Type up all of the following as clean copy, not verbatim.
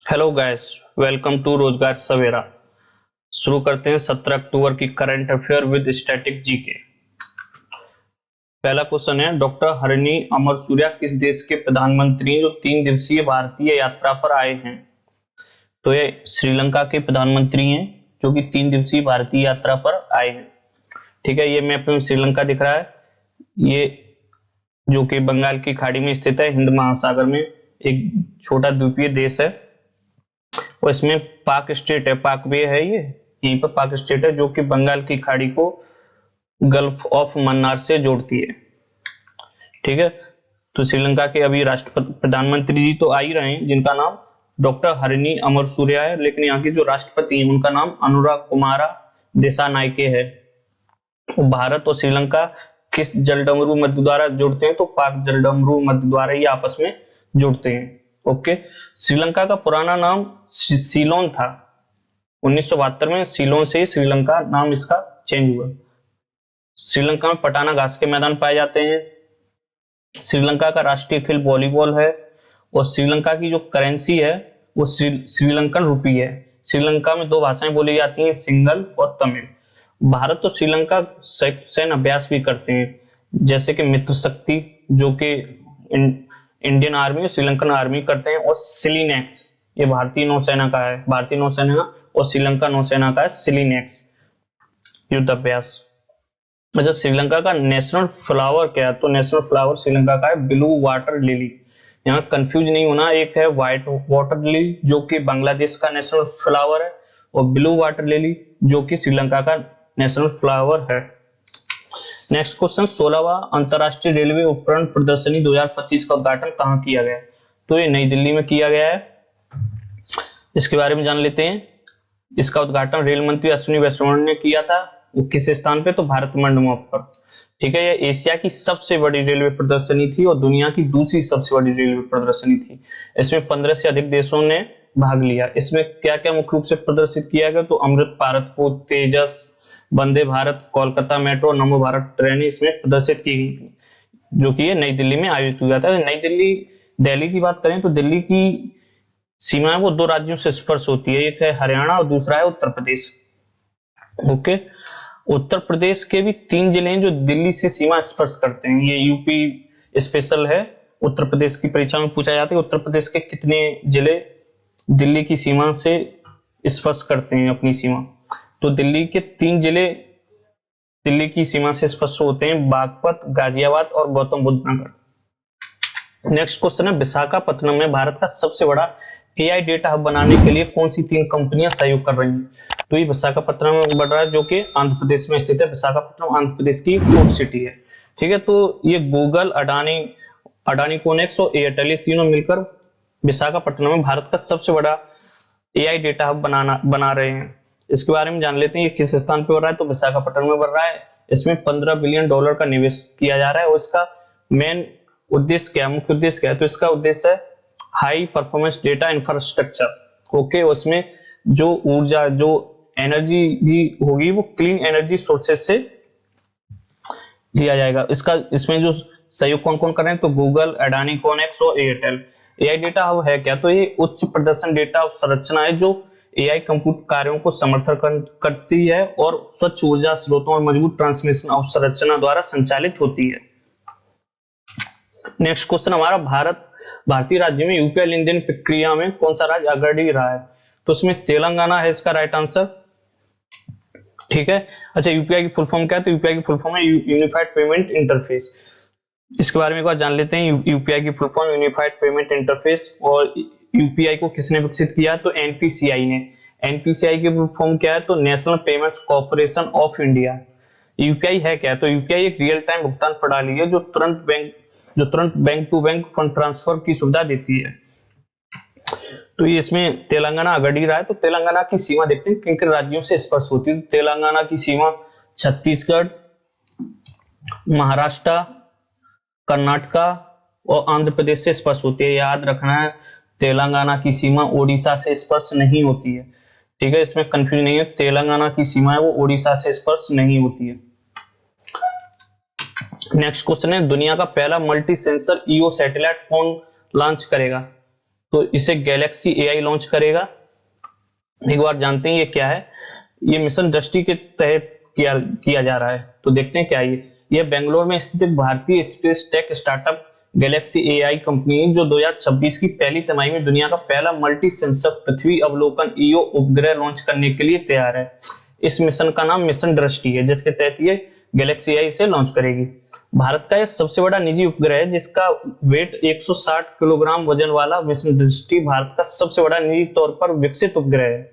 Hello guys, welcome to रोजगार सवेरा। शुरू करते हैं 17 अक्टूबर की current affair with static GK. पहला क्वेश्चन है, डॉक्टर हरिणी अमरसूरिया किस देश के प्रधानमंत्री हैं जो 3 दिवसीय भारतीय यात्रा पर आए हैं? तो ये श्रीलंका के प्रधानमंत्री हैं जो कि 3 दिवसीय भारतीय यात्रा पर आए हैं। ठीक है, ये मैप में श्रीलंका दिख रहा है, ये जो कि बंगाल की खाड़ी में स्थित है, हिंद महासागर में एक छोटा द्वीपीय देश है। और इसमें पाक स्टेट है, पाक वे है, ये यहीं पर पाक स्टेट है जो कि बंगाल की खाड़ी को गल्फ ऑफ मन्नार से जोड़ती है। ठीक है, तो श्रीलंका के अभी राष्ट्रपति प्रधानमंत्री जी तो आ ही रहे हैं जिनका नाम डॉक्टर हरिणी अमरसूरिया है, लेकिन यहाँ के जो राष्ट्रपति हैं उनका नाम अनुराग कुमारा दिसानायके है। भारत और श्रीलंका किस जलडमरू मध्य द्वारा जुड़ते हैं? तो पाक जलडमरू मध्य द्वारा ही आपस में जुड़ते हैं। ओके, श्रीलंका का पुराना नाम सीलोन था। 1972 में सीलोन से श्रीलंका नाम इसका चेंज हुआ। श्रीलंका में पटाना घास के मैदान पाए जाते हैं। श्रीलंका का राष्ट्रीय खेल वॉलीबॉल है और श्रीलंका की जो करेंसी है वो श्रीलंकन रुपी है। श्रीलंका में 2 भाषाएं बोली जाती हैं, सिंगल और तमिल। भारत और श्रीलंका सैन्य अभ्यास भी करते हैं, जैसे कि मित्र शक्ति जो कि इंडियन आर्मी और श्रीलंकन आर्मी करते हैं, और सिलिनेक्स ये भारतीय नौसेना का है, भारतीय नौसेना और श्रीलंका नौसेना का है सिलिनेक्स युद्ध अभ्यास। अच्छा, श्रीलंका का नेशनल फ्लावर क्या है? तो नेशनल फ्लावर श्रीलंका का है ब्लू वाटर लिली। यहाँ कंफ्यूज नहीं होना, एक है व्हाइट वाटर लिली जो कि बांग्लादेश का नेशनल फ्लावर है, और ब्लू वाटर लिली जो कि श्रीलंका का नेशनल फ्लावर है। नेक्स्ट क्वेश्चन, 16वां अंतरराष्ट्रीय रेलवे उपकरण प्रदर्शनी 2025 का उद्घाटन कहां किया गया? तो ये नई दिल्ली में किया गया है। इसके बारे में जान लेते हैं। इसका उद्घाटन रेल मंत्री अश्विनी वैष्णव ने किया था। वो किस स्थान पे? तो भारत मंडपम पर। ठीक है, यह एशिया की सबसे बड़ी रेलवे प्रदर्शनी थी और दुनिया की दूसरी सबसे बड़ी रेलवे प्रदर्शनी थी। इसमें 15 से अधिक देशों ने भाग लिया। इसमें क्या क्या मुख्य रूप से प्रदर्शित किया गया? तो अमृत भारत को, तेजस, वंदे भारत, कोलकाता मेट्रो, नमो भारत ट्रेन इसमें प्रदर्शित की गई थी, जो कि ये नई दिल्ली में आयोजित हुआ था। नई दिल्ली की बात करें तो दिल्ली की सीमा है वो 2 राज्यों से स्पर्श होती है, एक है हरियाणा और दूसरा है उत्तर प्रदेश। ओके, उत्तर प्रदेश के भी 3 जिले हैं जो दिल्ली से सीमा स्पर्श करते हैं। ये यूपी स्पेशल है, उत्तर प्रदेश की परीक्षा में पूछा जाता है उत्तर प्रदेश के कितने जिले दिल्ली की सीमा से स्पर्श करते हैं अपनी सीमा। तो दिल्ली के 3 जिले दिल्ली की सीमा से स्पर्श होते हैं, बागपत, गाजियाबाद और गौतम बुद्ध नगर। नेक्स्ट क्वेश्चन है, विशाखापत्तनम में भारत का सबसे बड़ा एआई डेटा हब बनाने के लिए कौन सी 3 कंपनियां सहयोग कर रही हैं? तो ये विशाखापत्तनम में बढ़ रहा है जो कि आंध्र प्रदेश में स्थित है। विशाखापत्तनम आंध्र प्रदेश की पोर्ट सिटी है। ठीक है, तो ये गूगल, अडानी कोनेक्स और एयरटेल, ये तीनों मिलकर विशाखापत्तनम में भारत का सबसे बड़ा एआई डेटा हब बना रहे हैं। इसके बारे में जान लेते हैं, ये किस स्थान पे बढ़ रहा है? तो विशाखापट्टनम में बढ़ रहा है। इसमें $15 बिलियन का निवेश किया जा रहा है और इसका मेन उद्देश्य क्या है, मुख्य उद्देश्य क्या है? तो इसका उद्देश्य है high performance data infrastructure. Okay, उसमें जो ऊर्जा, जो एनर्जी भी होगी वो क्लीन एनर्जी सोर्सेस से लिया जाएगा। इसमें जो सहयोग कौन कौन कर रहे हैं? तो गूगल, अडानी कोनेक्स और एयरटेल। एआई डेटा हब है क्या? तो ये उच्च प्रदर्शन डेटा संरचना है जो एआई कंप्यूट कार्यों को समर्थन करती है और स्वच्छ ऊर्जा स्रोतों और मजबूत ट्रांसमिशन अवसंरचना द्वारा संचालित होती है। नेक्स्ट क्वेश्चन हमारा, भारतीय राज्यों में यूपीआई लेन देन प्रक्रिया में कौन सा राज्य अग्रणी रहा है? तो इसमें तेलंगाना है इसका राइट आंसर। ठीक है, अच्छा, यूपीआई की फुल फॉर्म क्या है? तो यूपीआई की फुल फॉर्म है यूनिफाइड पेमेंट इंटरफेस। इसके बारे में एक बार जान लेते हैं। यूपीआई की full form unified payment interface, और यूपीआई को किसने विकसित किया? तो एनपीसीआई ने। एनपीसीआई की फुल फॉर्म क्या है? तो national payments corporation of India. UPI है क्या? तो यूपीआई एक रियल टाइम भुगतान प्रणाली है जो तुरंत bank to bank fund transfer की सुविधा देती है। तो ये इसमें तेलंगाना अग्रणी रहा है। तो तेलंगाना की सीमा देखते हैं किन किन राज्यों से स्पर्श होती है। तेलंगाना की सीमा छत्तीसगढ़, महाराष्ट्र, कर्नाटका और आंध्र प्रदेश से स्पर्श होती है। याद रखना है, तेलंगाना की सीमा ओडिशा से स्पर्श नहीं होती है। ठीक है, इसमें कंफ्यूजन नहीं है, तेलंगाना की सीमा है वो ओडिशा से स्पर्श नहीं होती है। नेक्स्ट क्वेश्चन है, दुनिया का पहला मल्टी सेंसर ईओ सैटेलाइट कौन लॉन्च करेगा? तो इसे गैलेक्सी एआई लॉन्च करेगा। एक बार जानते हैं ये क्या है। ये मिशन दृष्टि के तहत किया जा रहा है। तो देखते हैं क्या ये बेंगलोर में स्थित एक भारतीय space tech startup Galaxy AI company जो 2026 की पहली तिमाही में दुनिया का पहला मल्टी सेंसर पृथ्वी अवलोकन ईओ उपग्रह लॉन्च करने के लिए तैयार है। इस मिशन का नाम मिशन दृष्टि है, जिसके तहत ये गैलेक्सी एआई से लॉन्च करेगी। भारत का यह सबसे बड़ा निजी उपग्रह है जिसका वेट 160 किलोग्राम वजन वाला मिशन दृष्टि भारत का सबसे बड़ा निजी तौर पर विकसित उपग्रह है।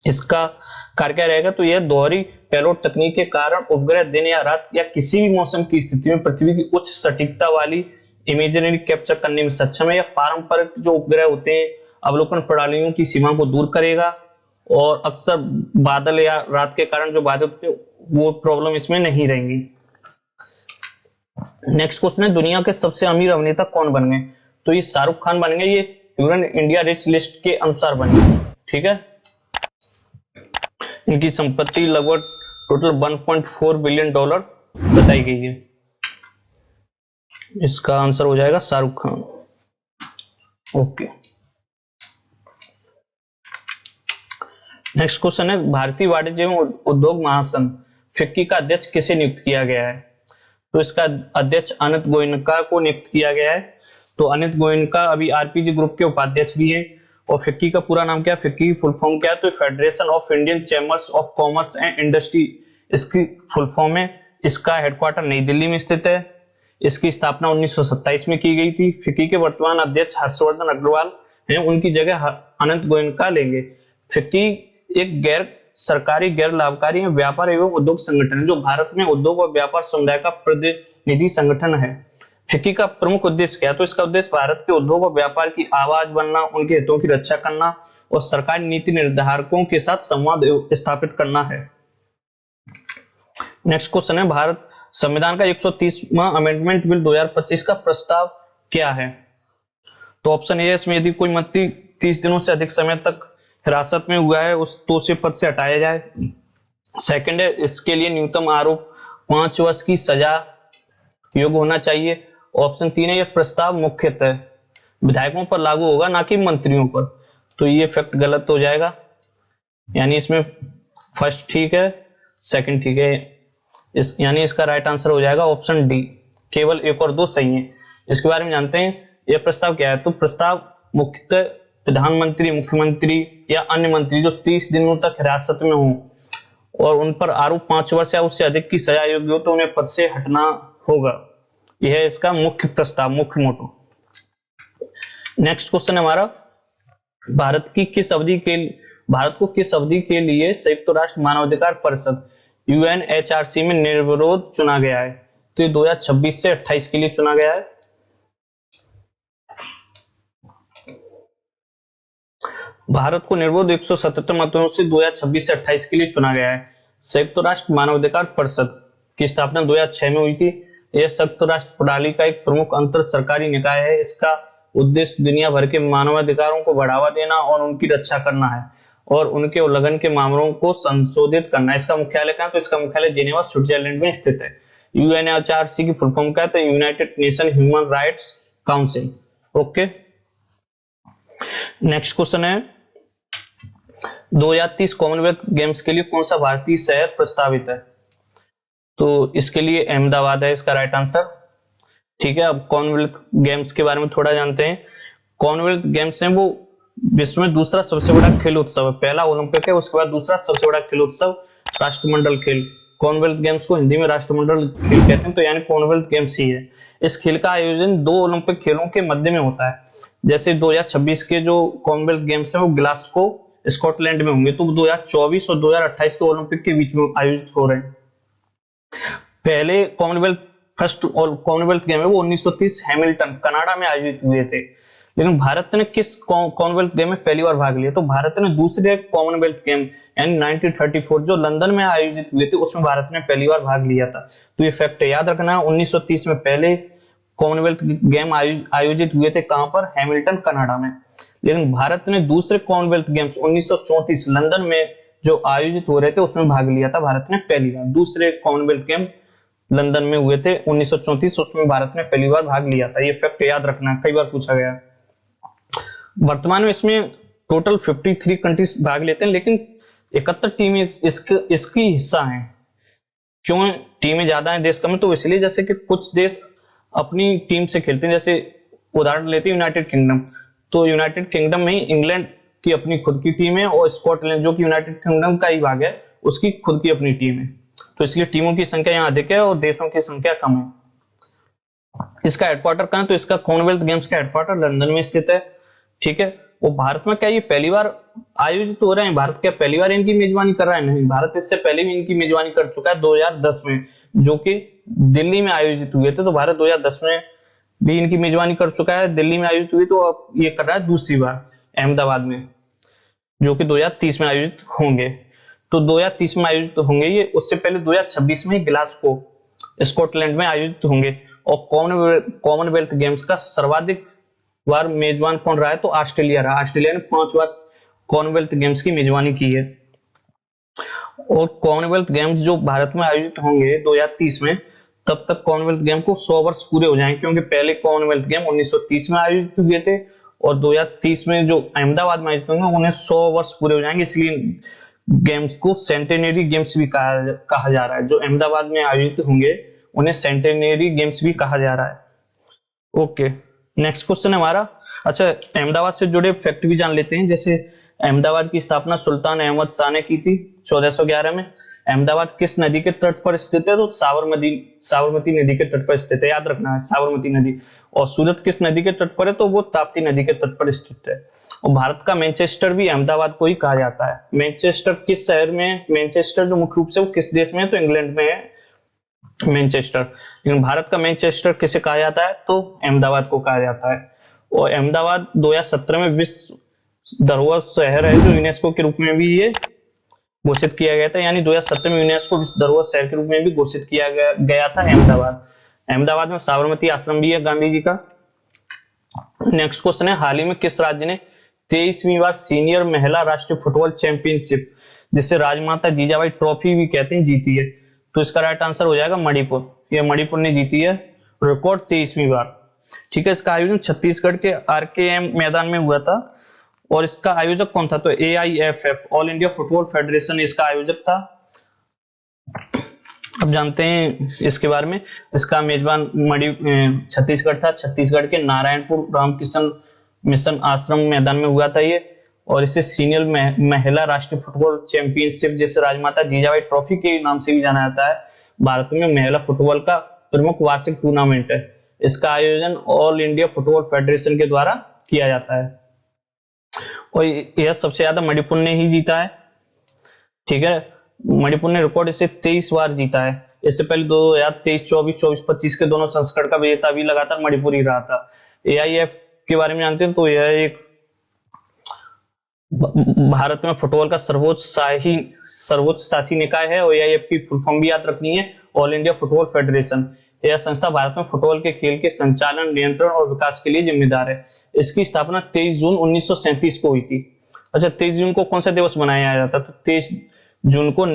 इसका कार्य क्या रहेगा, तो यह दोहरी पेलोड तकनीक के कारण उपग्रह दिन या रात या किसी भी मौसम की स्थिति में पृथ्वी की उच्च सटीकता वाली इमेजरी कैप्चर करने में सक्षम है। या पारंपरिक जो उपग्रह होते हैं अवलोकन प्रणालियों की सीमा को दूर करेगा और अक्सर बादल या रात के कारण जो बाधित होते हैं वो प्रॉब्लम इसमें नहीं रहेंगी। नेक्स्ट क्वेश्चन है, दुनिया के सबसे अमीर अभिनेता कौन बन गए? तो ये शाहरुख खान बन गए। ये इंडिया रिच लिस्ट के अनुसार बन गए। ठीक है, इनकी संपत्ति लगभग टोटल 1.4 बिलियन डॉलर बताई गई है। इसका आंसर हो जाएगा Shahrukh Khan. Okay, next question है, भारतीय वाणिज्य एवं उद्योग महासंघ फिक्की का अध्यक्ष किसे नियुक्त किया गया है? तो इसका अध्यक्ष अनित गोयनका को नियुक्त किया गया है। तो अनित गोयनका अभी आरपीजी ग्रुप के उपाध्यक्ष भी हैं। और फिक्की का पूरा नाम क्या है, फिक्की की फुल फॉर्म क्या है? तो federation of Indian chambers of commerce and industry इसकी फुल फॉर्म है। इसका हेडक्वार्टर नई दिल्ली में स्थित है। इसकी स्थापना 1927 में की गई थी। फिक्की के वर्तमान अध्यक्ष हर्षवर्धन अग्रवाल हैं, उनकी जगह अनंत गोयनका लेंगे। फिक्की एक गैर सरकारी गैर लाभकारी व्यापार एवं उद्योग संगठन है जो भारत में उद्योग और व्यापार समुदाय का प्रतिनिधि संगठन है। फिक्की का प्रमुख उद्देश्य क्या है? तो इसका उद्देश्य भारत के उद्योग और व्यापार की आवाज बनना, उनके हितों की रक्षा करना और सरकारी नीति निर्धारकों के साथ संवाद स्थापित करना है। नेक्स्ट क्वेश्चन है, भारत संविधान का 130वां अमेंडमेंट बिल 2025 का प्रस्ताव क्या है? तो ऑप्शन ए, इसमें यदि कोई व्यक्ति 30 दिनों से अधिक समय तक हिरासत में हुआ है तो उसे पद से हटाया जाए। सेकंड है, इसके लिए न्यूनतम आरोप 5 वर्ष की सजा योग्य होना चाहिए। ऑप्शन 3 है, यह प्रस्ताव मुख्यतः विधायकों पर लागू होगा ना कि मंत्रियों पर। तो ये फैक्ट गलत हो जाएगा, यानी इसमें फर्स्ट ठीक है, सेकंड ठीक है, यानी इसका राइट आंसर हो जाएगा ऑप्शन डी। केवल 1 और 2 सही है। इसके बारे में जानते हैं, यह प्रस्ताव क्या है? तो प्रस्ताव मुख्यतः प्रधानमंत्री, मुख्यमंत्री या अन्य मंत्री जो 30 दिनों तक हिरासत में हो और उन पर आरोप 5 वर्ष या उससे अधिक की सजा योग्य हो तो उन्हें पद से हटना होगा। यह है इसका मुख्य प्रस्ताव, मुख्य मोटो। नेक्स्ट क्वेश्चन है हमारा, भारत को किस अवधि के लिए संयुक्त राष्ट्र मानवाधिकार परिषद यूएनएचआरसी में निर्विरोध चुना गया है? तो ये 2026 से 28 के लिए चुना गया है। भारत को निर्विरोध 177 मतों से 2026 से 28 के लिए चुना गया है। संयुक्त राष्ट्र मानवाधिकार परिषद की स्थापना 2006 में हुई थी। यह संयुक्त राष्ट्र प्रणाली का एक प्रमुख अंतर सरकारी निकाय है। इसका उद्देश्य दुनिया भर के मानवाधिकारों को बढ़ावा देना और उनकी रक्षा करना है और उनके उल्लंघन के मामलों को संशोधित करना है। इसका मुख्यालय कहाँ? तो इसका मुख्यालय जेनेवा स्विट्जरलैंड में स्थित है। यूएनएचआरसी की फुल फॉर्म क्या है? तो United nation human rights council. Okay, next question है, 2030 कॉमनवेल्थ गेम्स के लिए कौन सा भारतीय शहर प्रस्तावित है? तो इसके लिए अहमदाबाद है इसका राइट आंसर। ठीक है, अब कॉमनवेल्थ गेम्स के बारे में थोड़ा जानते हैं। कॉमनवेल्थ गेम्स है वो विश्व में दूसरा सबसे बड़ा खेल उत्सव है। पहला ओलंपिक है, उसके बाद दूसरा सबसे बड़ा खेल उत्सव राष्ट्रमंडल खेल। कॉमनवेल्थ गेम्स को हिंदी में राष्ट्रमंडल खेल कहते हैं, तो यानी कॉमनवेल्थ गेम्स ही है। इस खेल का आयोजन 2 ओलंपिक खेलों के मध्य में होता है। जैसे 2026 के जो कॉमनवेल्थ गेम्स है वो ग्लासगो स्कॉटलैंड में होंगे, तो 2024 और 2028 के ओलंपिक के बीच में आयोजित हो रहे हैं। पहले फर्स्ट कॉमनवेल्थ गेम है वो 1930 हैमिल्टन कनाडा में आयोजित हुए थे। लेकिन भारत ने किस कॉमनवेल्थ गेम में पहली बार भाग लिया? तो भारत ने दूसरे कॉमनवेल्थ गेम यानी 1934 जो लंदन में आयोजित हुए थे उसमें भारत ने पहली बार भाग लिया था। तो ये फैक्ट याद रखना, 1930 में पहले कॉमनवेल्थ गेम आयोजित हुए थे कहां पर? हैमिल्टन कनाडा में। लेकिन भारत ने दूसरे कॉमनवेल्थ गेम्स 1934 लंदन में जो आयोजित हो रहे थे उसमें भाग लिया था भारत ने पहली बार। दूसरे कॉमनवेल्थ गेम लंदन में हुए थे 1934, उसमें भारत ने पहली बार भाग लिया था। ये फैक्ट याद रखना, कई बार पूछा गया। वर्तमान में इसमें टोटल 53 कंट्रीज भाग लेते हैं, लेकिन 71 टीमें इसकी हिस्सा हैं। क्यों टीमें ज्यादा हैं, देश कम है? तो इसलिए जैसे कि कुछ देश अपनी टीम से खेलते हैं, जैसे उदाहरण लेते हैं यूनाइटेड किंगडम। तो यूनाइटेड किंगडम में ही इंग्लैंड की अपनी खुद की टीम है, और स्कॉटलैंड जो कि यूनाइटेड किंगडम का ही भाग है, उसकी खुद की अपनी टीम है। तो इसलिए टीमों की संख्या यहाँ अधिक है और देशों की संख्या कम है। इसका हेडक्वार्टर कहाँ है? तो इसका कॉमनवेल्थ गेम्स का हेडक्वार्टर लंदन में स्थित है। ठीक है। वो भारत में क्या ये पहली बार आयोजित हो रहे हैं? भारत क्या पहली बार इनकी मेजबानी कर रहा है? नहीं, भारत इससे पहले भी इनकी मेजबानी कर चुका है 2010 में, जो कि दिल्ली में आयोजित हुए थे। तो भारत 2010 में भी इनकी मेजबानी कर चुका है, दिल्ली में आयोजित हुई। तो अब ये कर रहा है दूसरी बार अहमदाबाद में, जो कि 2030 में आयोजित होंगे। तो 2030 में आयोजित होंगे ये, उससे पहले 2026 में ग्लासगो स्कॉटलैंड में आयोजित होंगे। और कॉमनवेल्थ गेम्स का सर्वाधिक बार मेजबान कौन रहा है? तो ऑस्ट्रेलिया रहा। ऑस्ट्रेलिया ने 5 बार कॉमनवेल्थ गेम्स की मेजबानी की है। और कॉमनवेल्थ गेम्स जो भारत में आयोजित होंगे 2030 में, तब तक कॉमनवेल्थ गेम को 100 वर्ष पूरे हो जाएंगे, क्योंकि पहले कॉमनवेल्थ गेम 1930 में आयोजित हुए थे, और 2030 में जो अहमदाबाद में आयोजित होंगे उन्हें 100 वर्ष पूरे हो जाएंगे। इसलिए गेम्स को सेंटेनरी गेम्स भी कहा जा रहा है। जो अहमदाबाद में आयोजित होंगे उन्हें सेंटेनरी गेम्स भी कहा जा रहा है। ओके, नेक्स्ट क्वेश्चन है हमारा। अच्छा, अहमदाबाद से जुड़े फैक्ट भी जान लेते हैं। जैसे अहमदाबाद की स्थापना सुल्तान अहमद शाह ने की थी 1411 में। अहमदाबाद किस नदी के तट पर स्थित है? तो साबरमती नदी के तट पर स्थित है, याद रखना है, साबरमती नदी। और सूरत किस नदी के तट पर है? तो वो ताप्ती नदी के तट पर स्थित है। और भारत का मैनचेस्टर भी अहमदाबाद को ही कहा जाता है। मैनचेस्टर किस शहर में? मैनचेस्टर जो मुख्य रूप से वो किस देश में है? तो इंग्लैंड में है मैनचेस्टर। लेकिन भारत का मैनचेस्टर किसे कहा जाता है? तो अहमदाबाद को कहा जाता है। और अहमदाबाद 2017 में विश्व धरोहर शहर है, जो यूनेस्को के रूप में भी ये घोषित किया गया था। यानी 2017 में यूनेस्को विश्व धरोहर शहर के रूप में भी घोषित किया गया था अहमदाबाद। अहमदाबाद में साबरमती आश्रम भी है गांधी जी का। नेक्स्ट क्वेश्चन है, हाल ही में किस राज्य ने 23वीं बार सीनियर महिला राष्ट्रीय फुटबॉल चैंपियनशिप, जिसे राजमाता जीजाबाई ट्रॉफी भी कहते हैं, जीती है? तो इसका राइट आंसर हो जाएगा मणिपुर। ये मणिपुर ने जीती है रिकॉर्ड 23वीं बार। ठीक है। इसका आयोजन छत्तीसगढ़ के आरकेएम मैदान में हुआ था। और इसका आयोजक कौन था? तो AIFF, all India football federation, इसका आयोजक था। अब जानते हैं इसके बारे में। इसका मेजबान छत्तीसगढ़ था। छत्तीसगढ़ के नारायणपुर रामकृष्ण मिशन आश्रम मैदान में हुआ था ये। और इसे सीनियर महिला राष्ट्रीय फुटबॉल चैंपियनशिप, जिसे राजमाता जीजाबाई ट्रॉफी के नाम से भी जाना जाता है, भारत में महिला फुटबॉल का प्रमुख वार्षिक टूर्नामेंट है। इसका आयोजन ऑल इंडिया फुटबॉल फेडरेशन के द्वारा किया जाता है। और यह सबसे ज्यादा मणिपुर ने ही जीता है। ठीक है। मणिपुर ने रिकॉर्ड इसे 23 बार जीता है। इससे पहले 2023, 24, 24-25 के दोनों संस्करण का विजेता भी लगातार मणिपुर ही रहा था। AIF के बारे में जानते हैं, तो यह एक भारत में फुटबॉल का सर्वोच्च शासी निकाय है। और AIF की फुल फॉर्म भी याद रखनी है, ऑल इंडिया फुटबॉल फेडरेशन। यह संस्था भारत में फुटबॉल के खेल के संचालन, नियंत्रण और विकास के लिए जिम्मेदार है। इसकी स्थापना 23 जून 1937 को हुई थी। अच्छा, 23 जून को कौन सा दिवस मनाया जाता है? तो 23 जून को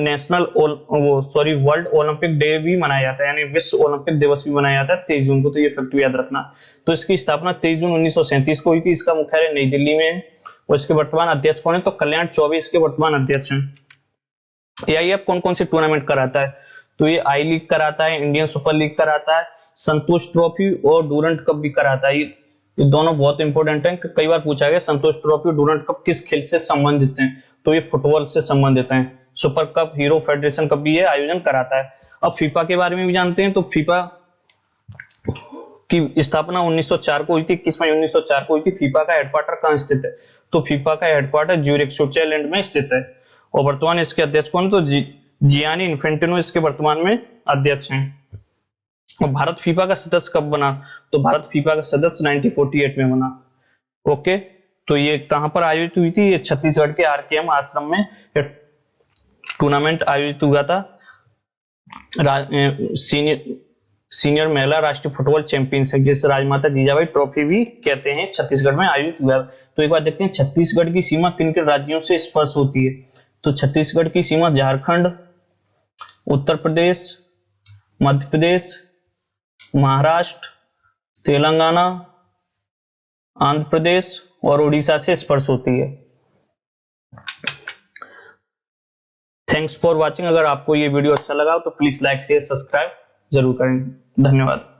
वर्ल्ड ओलंपिक डे भी मनाया जाता है, यानी विश्व ओलंपिक दिवस भी मनाया जाता है 23 जून को। तो ये फैक्ट याद रखना। तो इसकी स्थापना 23 जून 1937 को हुई थी। इसका मुख्यालय नई दिल्ली में है। और इसके वर्तमान अध्यक्ष कौन है? तो कल्याण चौबे इसके वर्तमान अध्यक्ष हैं। AIF कौन कौन से टूर्नामेंट कराता है? तो ये आई लीग कराता है, इंडियन सुपर लीग कराता है, संतोष ट्रॉफी और डूरंट कप भी कराता है। ये दोनों बहुत इंपॉर्टेंट हैं। कई बार पूछा गया संतोष ट्रॉफी और डूरंट कप किस खेल से संबंधित हैं? तो ये फुटबॉल से संबंधित हैं। Super cup, hero federation cup भी ये आयोजन कराता है। अब फीफा के बारे में भी जानते हैं। तो फीफा की स्थापना 1904 को हुई थी। 21 मई 1904 को हुई थी। फीफा का हेडक्वार्टर कहां स्थित है? तो फीफा का हेडक्वार्टर ज्यूरिख, स्विट्जरलैंड में स्थित है। और वर्तमान इसके अध्यक्ष कौन? तो जियानी इन्फेंटिनो इसके वर्तमान में अध्यक्ष हैं। और भारत फीफा का सदस्य कब बना? तो भारत फीफा का सदस्य 1948 में बना। ओके, तो ये कहां पर आयोजित हुई थी? ये छत्तीसगढ़ के आरकेएम आश्रम में टूर्नामेंट आयोजित हुआ था। सीनियर महिला राष्ट्रीय फुटबॉल चैंपियनशिप, जिसे राजमाता जीजाबाई ट्रॉफी भी कहते हैं, छत्तीसगढ़ में आयोजित हुआ। तो एक बार देखते हैं छत्तीसगढ़ की सीमा किन किन राज्यों से स्पर्श होती है। तो छत्तीसगढ़ की सीमा झारखंड, उत्तर प्रदेश, मध्य प्रदेश, महाराष्ट्र, तेलंगाना, आंध्र प्रदेश और उड़ीसा से स्पर्श होती है। Thanks for watching. अगर आपको ये वीडियो अच्छा लगा तो प्लीज लाइक शेयर सब्सक्राइब जरूर करें। धन्यवाद।